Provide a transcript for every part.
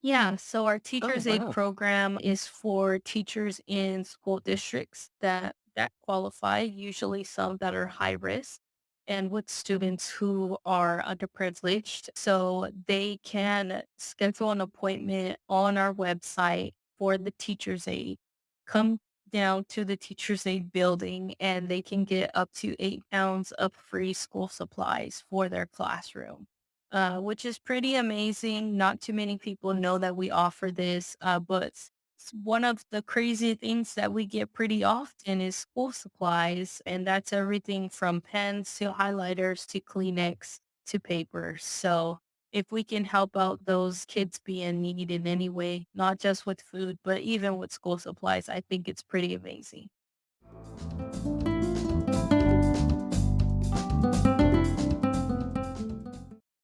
Yeah, so our Oh, Teachers Aid wow. program is for teachers in school districts that qualify, usually some that are high risk, and with students who are underprivileged. So they can schedule an appointment on our website for the Teachers Aid. Come down to the Teachers Aid building and they can get up to 8 pounds of free school supplies for their classroom, which is pretty amazing. Not too many people know that we offer this, but one of the crazy things that we get pretty often is school supplies, and that's everything from pens to highlighters to Kleenex to paper. So if we can help out those kids be in need in any way, not just with food, but even with school supplies, I think it's pretty amazing.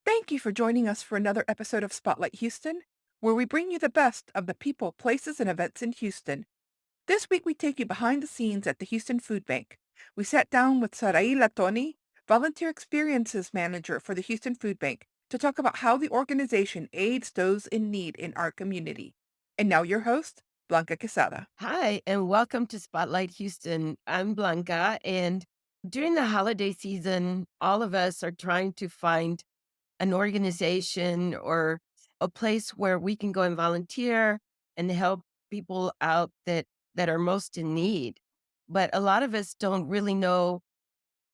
Thank you for joining us for another episode of Spotlight Houston, where we bring you the best of the people, places, and events in Houston. This week we take you behind the scenes at the Houston Food Bank. We sat down with Sarai LaTony, Volunteer Experiences Manager for the Houston Food Bank, to talk about how the organization aids those in need in our community. And now your host, Blanca Quezada. Hi, and welcome to Spotlight Houston. I'm Blanca, and during the holiday season, all of us are trying to find an organization or a place where we can go and volunteer and help people out that are most in need. But a lot of us don't really know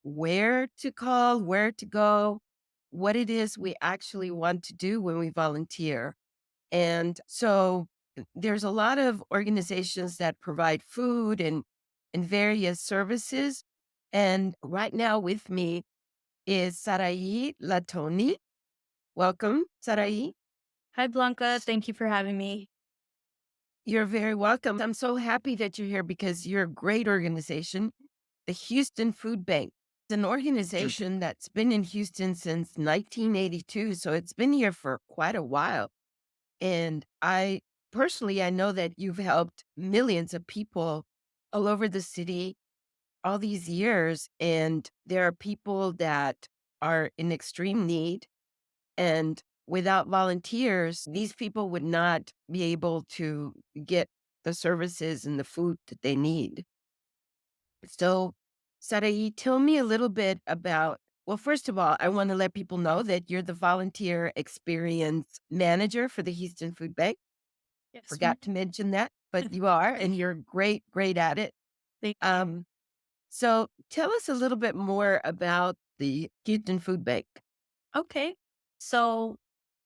where to call, where to go, what it is we actually want to do when we volunteer. And so there's a lot of organizations that provide food and various services. And right now with me is Sarai LaTony. Welcome, Sarai. Hi, Blanca. Thank you for having me. You're very welcome. I'm so happy that you're here because you're a great organization, the Houston Food Bank. It's an organization that's been in Houston since 1982. So it's been here for quite a while. And I know that you've helped millions of people all over the city all these years. And there are people that are in extreme need. And without volunteers, these people would not be able to get the services and the food that they need. So, Sarai, tell me a little bit about. Well, first of all, I want to let people know that you're the volunteer experience manager for the Houston Food Bank. Yes, ma'am. Forgot to mention that, but you are, and you're great, great at it. Thank you. Um, so tell us a little bit more about the Houston Food Bank. Okay. So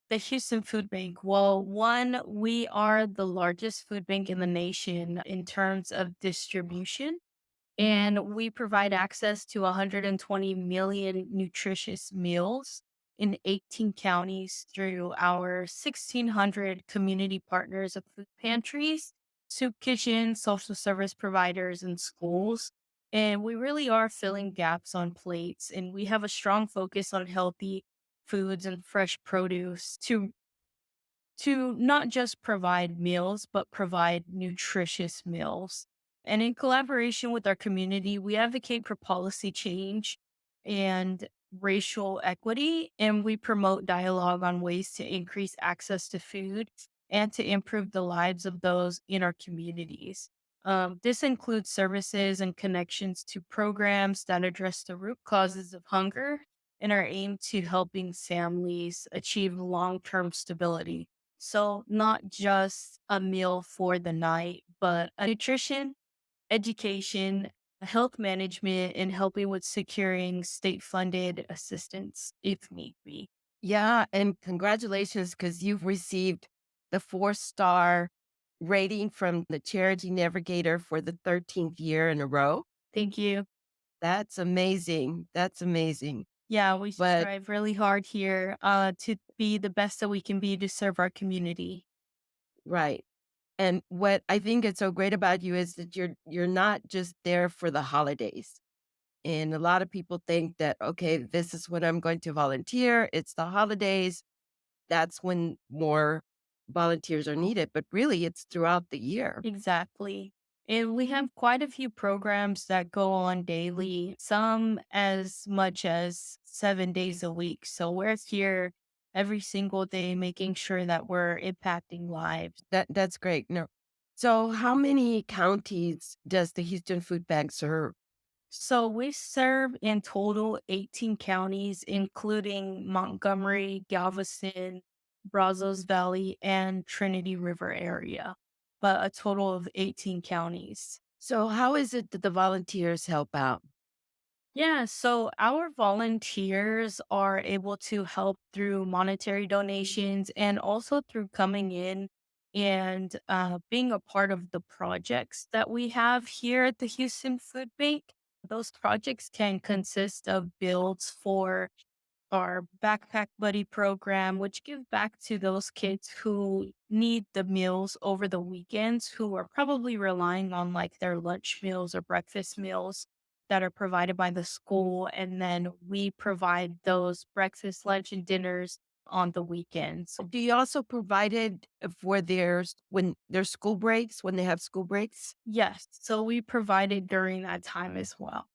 the Houston Food Bank. Well, one, we are the largest food bank in the nation in terms of distribution, and we provide access to 120 million nutritious meals in 18 counties through our 1,600 community partners of food pantries, soup kitchens, social service providers, and schools. And we really are filling gaps on plates, and we have a strong focus on healthy foods and fresh produce to not just provide meals, but provide nutritious meals. And in collaboration with our community, we advocate for policy change and racial equity, and we promote dialogue on ways to increase access to food and to improve the lives of those in our communities. This includes services and connections to programs that address the root causes of hunger and are aimed to helping families achieve long term stability. So not just a meal for the night, but a nutrition, education, health management, and helping with securing state funded assistance if need be. Yeah, and congratulations because you've received the 4-star rating from the Charity Navigator for the 13th year in a row. Thank you. That's amazing. That's amazing. Yeah, we But strive really hard here to be the best that we can be to serve our community. right. And what I think is so great about you is that you're not just there for the holidays. And a lot of people think that, okay, this is when I'm going to volunteer. It's the holidays. That's when more volunteers are needed. But really, it's throughout the year. Exactly. And we have quite a few programs that go on daily, some as much as 7 days a week. So we're here every single day, making sure that we're impacting lives. That's great. No. So how many counties does the Houston Food Bank serve? So we serve in total 18 counties, including Montgomery, Galveston, Brazos Valley, and Trinity River area, but a total of 18 counties. So how is it that the volunteers help out? Yeah, so our volunteers are able to help through monetary donations and also through coming in and being a part of the projects that we have here at the Houston Food Bank. Those projects can consist of builds for our backpack buddy program, which give back to those kids who need the meals over the weekends, who are probably relying on like their lunch meals or breakfast meals that are provided by the school. And then we provide those breakfast, lunch, and dinners on the weekends. Do you also provide it for when there's school breaks, when they have school breaks? Yes. So we provide it during that time as well.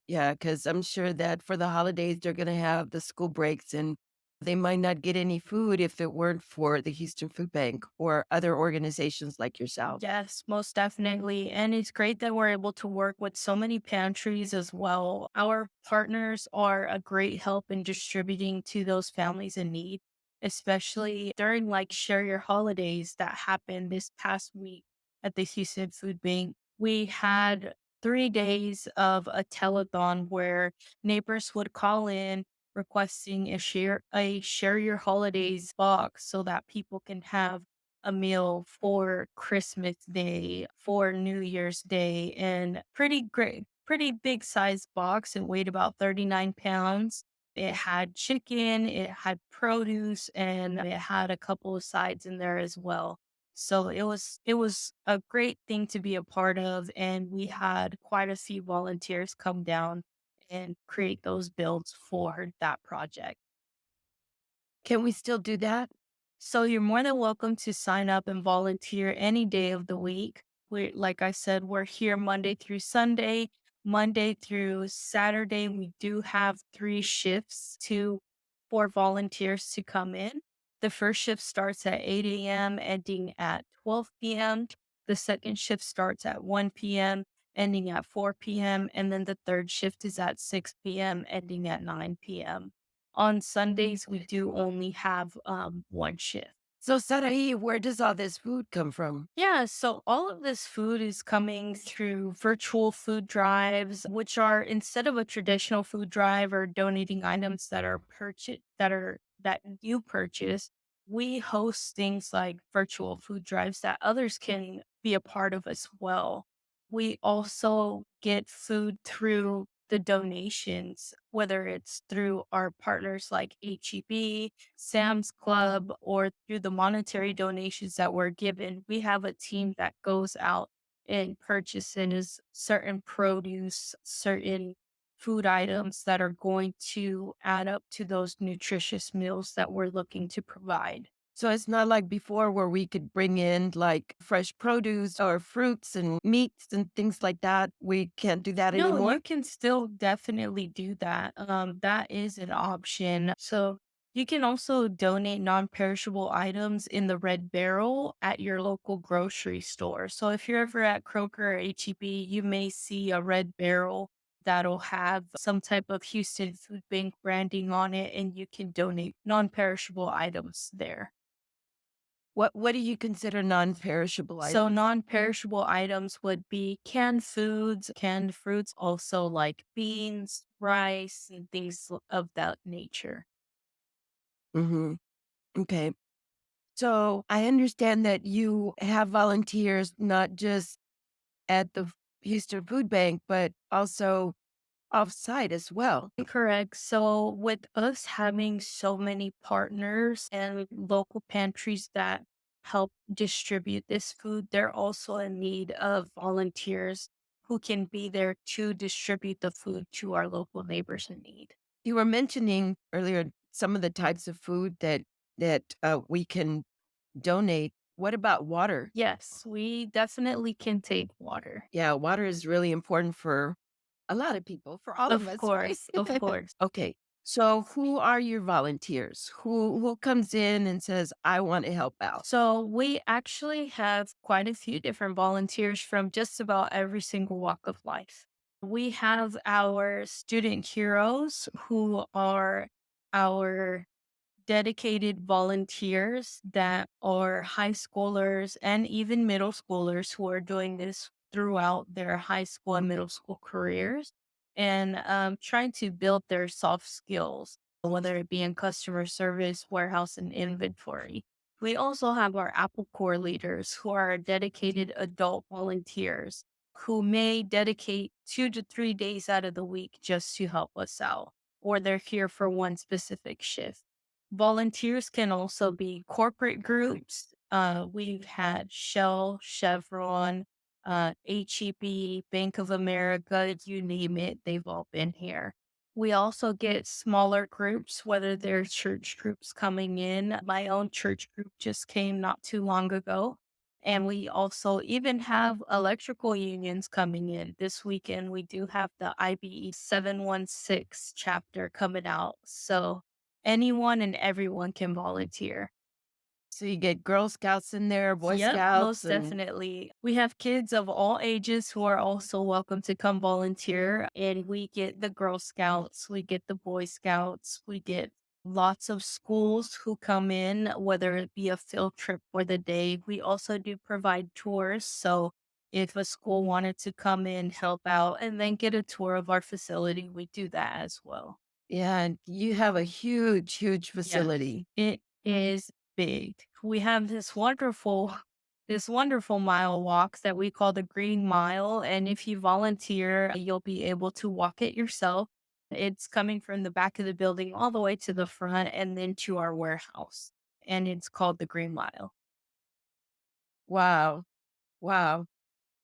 Yeah, because I'm sure that for the holidays, they're gonna have the school breaks, and they might not get any food if it weren't for the Houston Food Bank or other organizations like yourself. Yes, most definitely. And it's great that we're able to work with so many pantries as well. Our partners are a great help in distributing to those families in need, especially during like share your holidays that happened this past week at the Houston Food Bank. We had 3 days of a telethon where neighbors would call in requesting a share your holidays box so that people can have a meal for Christmas Day, for New Year's Day, and pretty big size box. It weighed about 39 pounds. It had chicken, it had produce, and it had a couple of sides in there as well. So it was a great thing to be a part of, and we had quite a few volunteers come down and create those builds for that project. Can we still do that? So you're more than welcome to sign up and volunteer any day of the week. Like I said, we're here Monday through Sunday. Monday through Saturday, we do have 3 shifts for volunteers to come in. The first shift starts at 8 a.m., ending at 12 p.m. The second shift starts at 1 p.m., ending at 4 p.m. And then the third shift is at 6 p.m., ending at 9 p.m. On Sundays, we do only have, 1 shift. So, Sarai, where does all this food come from? Yeah, so all of this food is coming through virtual food drives, which are instead of a traditional food drive or donating items that are purchased that you purchase, we host things like virtual food drives that others can be a part of as well. We also get food through the donations, whether it's through our partners like HEB, Sam's Club, or through the monetary donations that were given. We have a team that goes out and purchases certain produce, certain food items that are going to add up to those nutritious meals that we're looking to provide. So it's not like before where we could bring in like fresh produce or fruits and meats and things like that. We can't do that No, anymore. you can still definitely do that. That is an option. So you can also donate non-perishable items in the Red Barrel at your local grocery store. So if you're ever at Kroger or HEB, you may see a Red Barrel that'll have some type of Houston Food Bank branding on it, and you can donate non-perishable items there. What do you consider non-perishable So items? non-perishable items would be canned foods, canned fruits, also like beans, rice, and things of that nature. Hmm. Okay. So I understand that you have volunteers not just at the Houston Food Bank, but also off-site as well. Correct. So with us having so many partners and local pantries that help distribute this food, they're also in need of volunteers who can be there to distribute the food to our local neighbors in need. You were mentioning earlier some of the types of food that we can donate. What about water? Yes, we definitely can take water. Yeah, water is really important for a lot of people, for all of Of us, right? course, of course. Okay. So who are your volunteers? Who comes in and says, I want to help out? So we actually have quite a few different volunteers from just about every single walk of life. We have our student heroes who are our dedicated volunteers that are high schoolers and even middle schoolers who are doing this throughout their high school and middle school careers and trying to build their soft skills, whether it be in customer service, warehouse, and inventory. We also have our Apple Core leaders who are dedicated adult volunteers who may dedicate 2 to 3 days out of the week just to help us out, or they're here for one specific shift. Volunteers can also be corporate groups. We've had Shell, Chevron, HEB, Bank of America, you name it, they've all been here. We also get smaller groups, whether they're church groups coming in. My own church group just came not too long ago. And we also even have electrical unions coming in. This weekend, we do have the IBE 716 chapter coming out. So anyone and everyone can volunteer. So you get Girl Scouts in there, Boy Yep, Scouts, most and definitely. We have kids of all ages who are also welcome to come volunteer. And we get the Girl Scouts, we get the Boy Scouts, we get lots of schools who come in, whether it be a field trip for the day. We also do provide tours. So if a school wanted to come in, help out, and then get a tour of our facility, we do that as well. yeah, and you have a huge, huge Yeah, facility. it is big. We have this wonderful mile walk that we call the Green Mile, and if you volunteer, you'll be able to walk it yourself. It's coming from the back of the building all the way to the front and then to our warehouse, and it's called the Green Mile. Wow. Wow.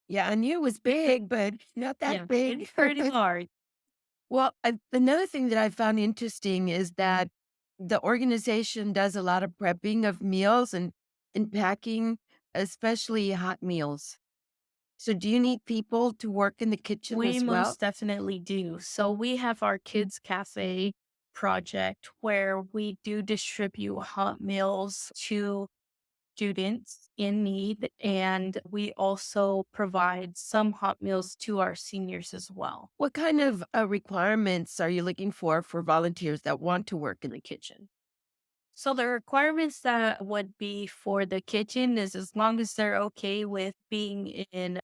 Yeah, I knew it was big, but not that Yeah, big. it's pretty large. Well, another thing that I found interesting is that the organization does a lot of prepping of meals and packing, especially hot meals. So do you need people to work in the kitchen We as well? most definitely do. So we have our kids cafe project where we do distribute hot meals to students in need, and we also provide some hot meals to our seniors as well. What kind of requirements are you looking for volunteers that want to work in the kitchen? So the requirements that would be for the kitchen is as long as they're okay with being in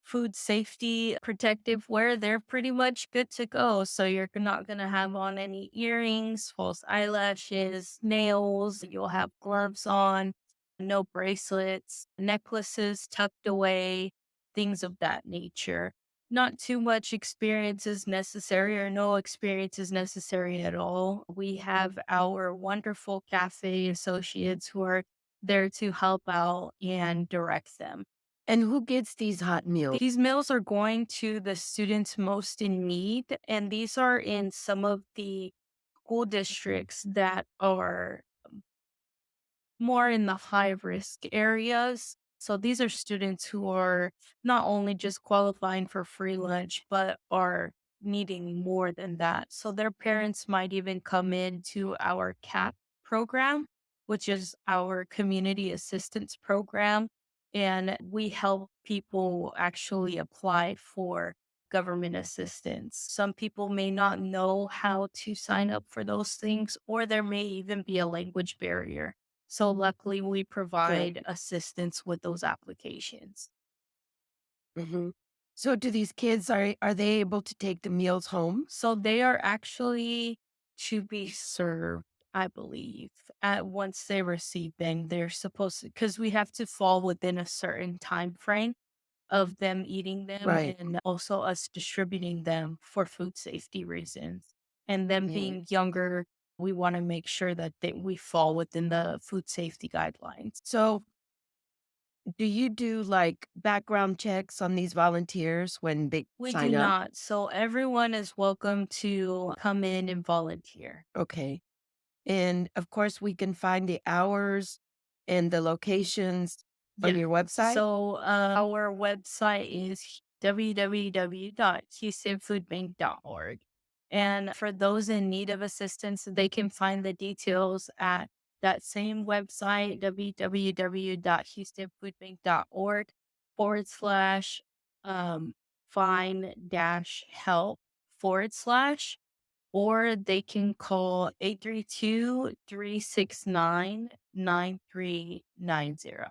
food safety protective wear, they're pretty much good to go. So you're not going to have on any earrings, false eyelashes, nails. You'll have gloves on, no bracelets, necklaces tucked away, things of that nature. Not too much experience is necessary, or no experience is necessary at all. We have our wonderful cafe associates who are there to help out and direct them. And who gets these hot meals? These meals are going to the students most in need, and these are in some of the school districts that are more in the high risk areas. So these are students who are not only just qualifying for free lunch, but are needing more than that. So their parents might even come into our CAP program, which is our community assistance program. And we help people actually apply for government assistance. Some people may not know how to sign up for those things, or there may even be a language barrier. So luckily, we Sure. provide assistance with those applications. Hmm. So do these kids are they able to take the meals home? So they are actually to be served, I believe, at once they receive them. They're supposed to, because we have to fall within a certain time frame of them eating them Right. and also us distributing them for food safety reasons. And them Yeah. being younger, we want to make sure that we fall within the food safety guidelines. So do you do like background checks on these volunteers when they We do sign up? not. So everyone is welcome to come in and volunteer. Okay. And of course, we can find the hours and the locations on Yeah. your website. So our website is www.houstonfoodbank.org. And for those in need of assistance, they can find the details at that same website, www.houstonfoodbank.org find dash help forward slash, or they can call 832-369-9390.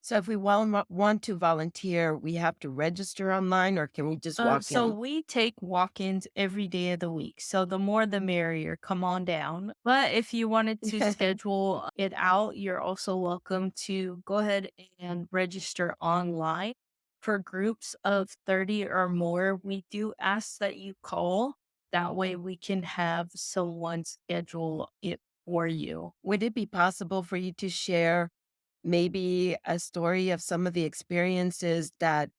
So if we want to volunteer, we have to register online or can we just walk So in? we take walk-ins every day of the week. So the more the merrier. Come on down. But if you wanted to schedule it out, you're also welcome to go ahead and register online. For groups of 30 or more, we do ask that you call. That way we can have someone schedule it for you. Would it be possible for you to share maybe a story of some of the experiences that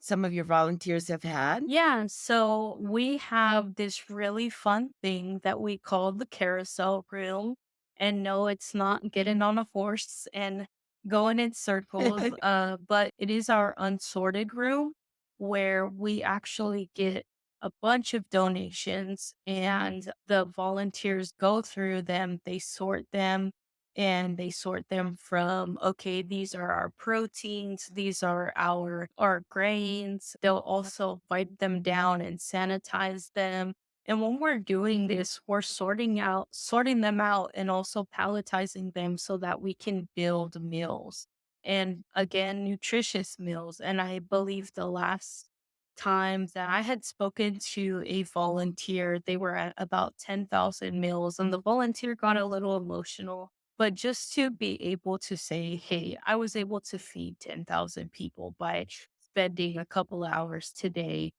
some of your volunteers have had? Yeah, so we have this really fun thing that we call the carousel room. And no, it's not getting on a horse and going in circles, but it is our unsorted room where we actually get a bunch of donations and the volunteers go through them, they sort them, and they sort them from, okay, these are our proteins, these are our grains. They'll also wipe them down and sanitize them. And when we're doing this, we're sorting them out and also palletizing them so that we can build meals, and again, nutritious meals. And I believe the last time that I had spoken to a volunteer, they were at about 10,000 meals, and the volunteer got a little emotional. But just to be able to say, hey, I was able to feed 10,000 people by spending a couple hours today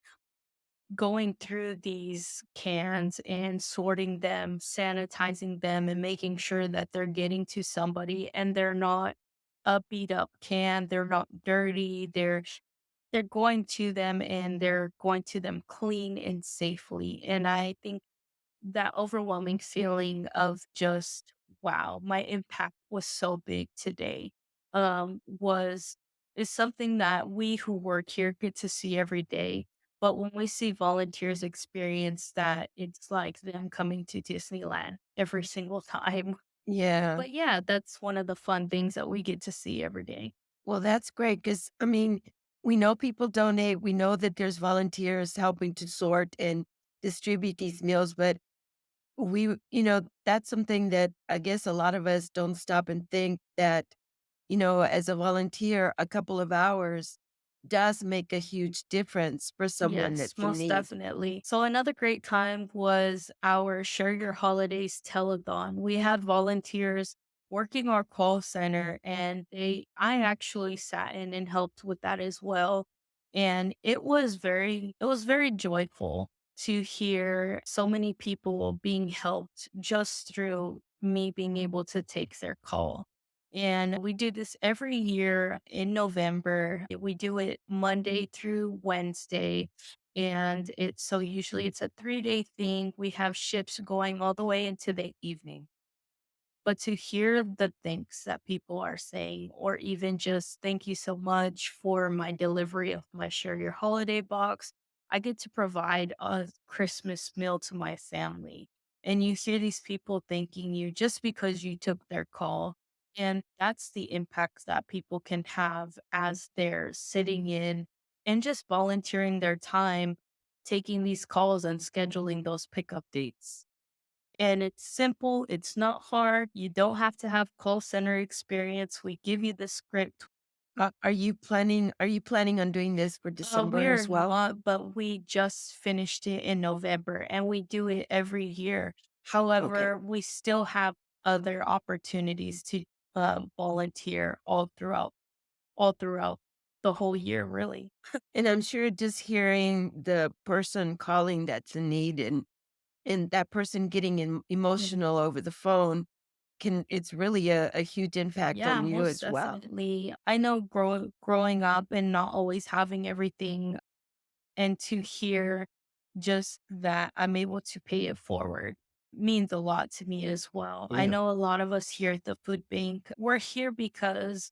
going through these cans and sorting them, sanitizing them, and making sure that they're getting to somebody and they're not a beat up can, they're not dirty, they're going to them and they're going to them clean and safely. And I think that overwhelming feeling of just, wow, my impact was so big today, was is something that we who work here get to see every day. But when we see volunteers experience that, it's like them coming to Disneyland every single time. Yeah. But yeah, that's one of the fun things that we get to see every day. Well, that's great because, I mean, we know people donate. We know that there's volunteers helping to sort and distribute these meals, but that's something that I guess a lot of us don't stop and think that, as a volunteer, a couple of hours does make a huge difference for someone Yes, that's in most need. definitely. So another great time was our Share Your Holidays telethon. We had volunteers working our call center and I actually sat in and helped with that as well. And it was very joyful to hear so many people being helped just through me being able to take their call. And we do this every year in November. We do it Monday through Wednesday. And usually it's a 3-day thing. We have shifts going all the way into the evening. But to hear the thanks that people are saying, or even just thank you so much for my delivery of my Share Your Holiday box, I get to provide a Christmas meal to my family. And you hear these people thanking you just because you took their call. And that's the impact that people can have as they're sitting in and just volunteering their time, taking these calls and scheduling those pickup dates. And it's simple, it's not hard. You don't have to have call center experience. We give you the script. Are you planning on doing this for December We're as well? not, but we just finished it in November and we do it every year. Okay. However, we still have other opportunities to volunteer all throughout the whole year, really. And I'm sure just hearing the person calling that's in need and that person getting emotional over the phone it's really a huge impact Yeah, on you most as well. definitely. I know growing up and not always having everything, and to hear just that I'm able to pay it forward means a lot to me as well. I Yeah. know a lot of us here at the food bank, we're here because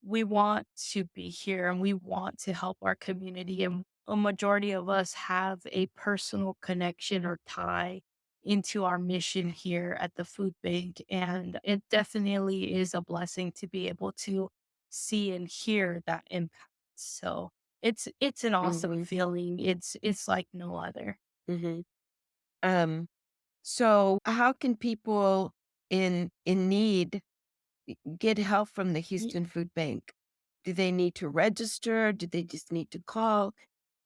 we want to be here and we want to help our community and a majority of us have a personal connection or tie into our mission here at the food bank. And it definitely is a blessing to be able to see and hear that impact. So it's an awesome Mhm. feeling. It's like no other. Mhm. Um, so how can people in need get help from the Houston Food Bank? Do they need to register? Do they just need to call?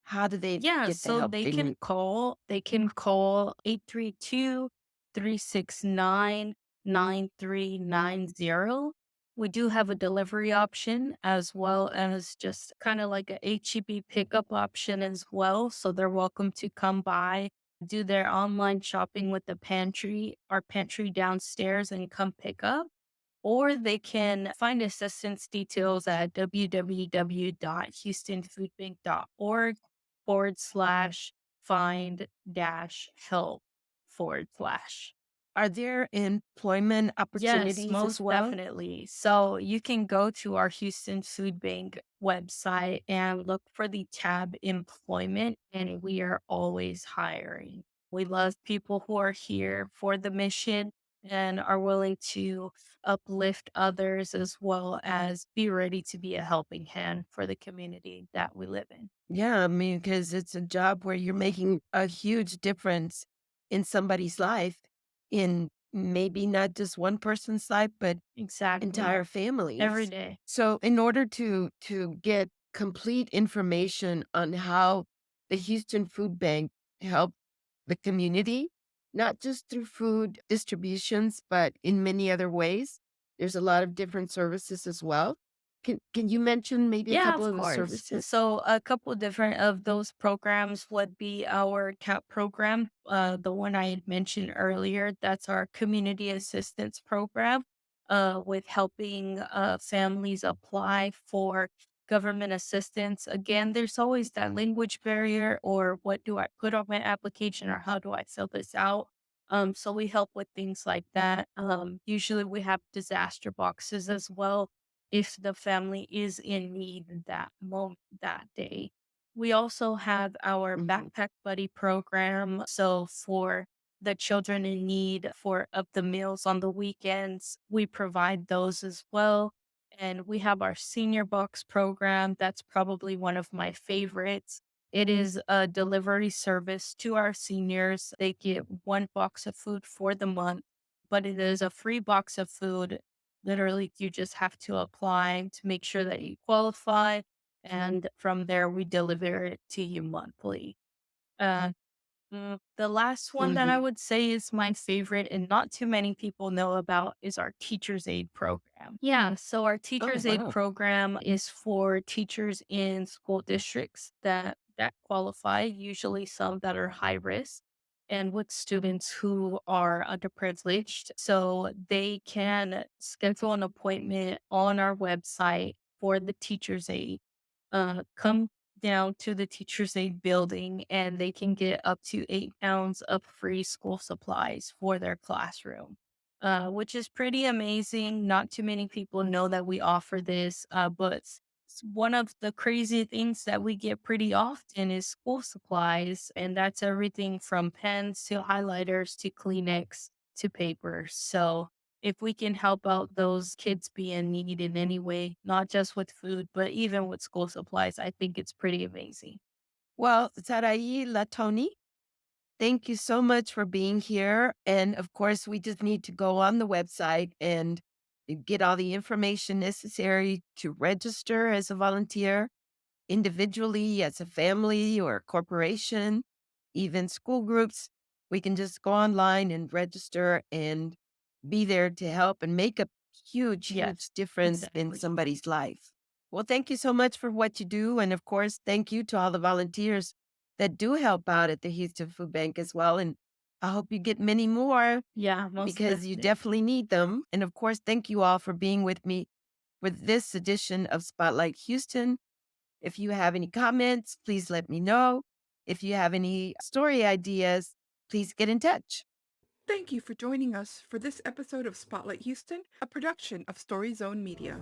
How do they Yeah, get the so help they they can need? call 832-369-9390. We do have a delivery option as well as just kind of like a HEB pickup option as well. So they're welcome to come by, do their online shopping with the pantry, our pantry downstairs, and come pick up, or they can find assistance details at www.houstonfoodbank.org /find dash help /. Are there employment Yes, opportunities as most well? definitely. So you can go to our Houston Food Bank website and look for the tab employment, and we are always hiring. We love people who are here for the mission and are willing to uplift others as well as be ready to be a helping hand for the community that we live in. Yeah, I mean, because it's a job where you're making a huge difference in somebody's life, in maybe not just one person's life, but Exactly. entire Every families. day. So in order to get complete information on how the Houston Food Bank help the community, not just through food distributions, but in many other ways. There's a lot of different services as well. Can you mention maybe a Yeah, couple of of the course. services? So a couple different of those programs would be our CAP program, the one I had mentioned earlier. That's our community assistance program, with helping families apply for government assistance. Again, there's always that language barrier, or what do I put on my application, or how do I fill this out? So we help with things like that. Usually we have disaster boxes as well if the family is in need that moment that day. We also have our Mhm. backpack buddy program. So for the children in need for of the meals on the weekends, we provide those as well. And we have our senior box program. That's probably one of my favorites. It is a delivery service to our seniors. They get one box of food for the month, but it is a free box of food. Literally, you just have to apply to make sure that you qualify. And from there, we deliver it to you monthly. Uh, the last one that I Mhm. would say is my favorite and not too many people know about is our teacher's aid program. Yeah, so our Oh, teacher's aid wow. program is for teachers in school districts that qualify, usually some that are high risk, and with students who are underprivileged. So they can schedule an appointment on our website for the teacher's aid. Come down to the teacher's aid building and they can get up to 8 pounds of free school supplies for their classroom, which is pretty amazing. Not too many people know that we offer this, but one of the crazy things that we get pretty often is school supplies, and that's everything from pens to highlighters to Kleenex to paper. So if we can help out those kids be in need in any way, not just with food, but even with school supplies, I think it's pretty amazing. Well, Sarai LaTony, thank you so much for being here. And of course, we just need to go on the website and get all the information necessary to register as a volunteer individually, as a family or a corporation, even school groups. We can just go online and register and be there to help and make a huge, Yes, huge difference in exactly. somebody's life. Well, thank you so much for what you do. And of course, thank you to all the volunteers that do help out at the Houston Food Bank as well. And I hope you get many more Yeah, most because you definitely. definitely need them. And of course, thank you all for being with me for this edition of Spotlight Houston. If you have any comments, please let me know. If you have any story ideas, please get in touch. Thank you for joining us for this episode of Spotlight Houston, a production of Story Zone Media.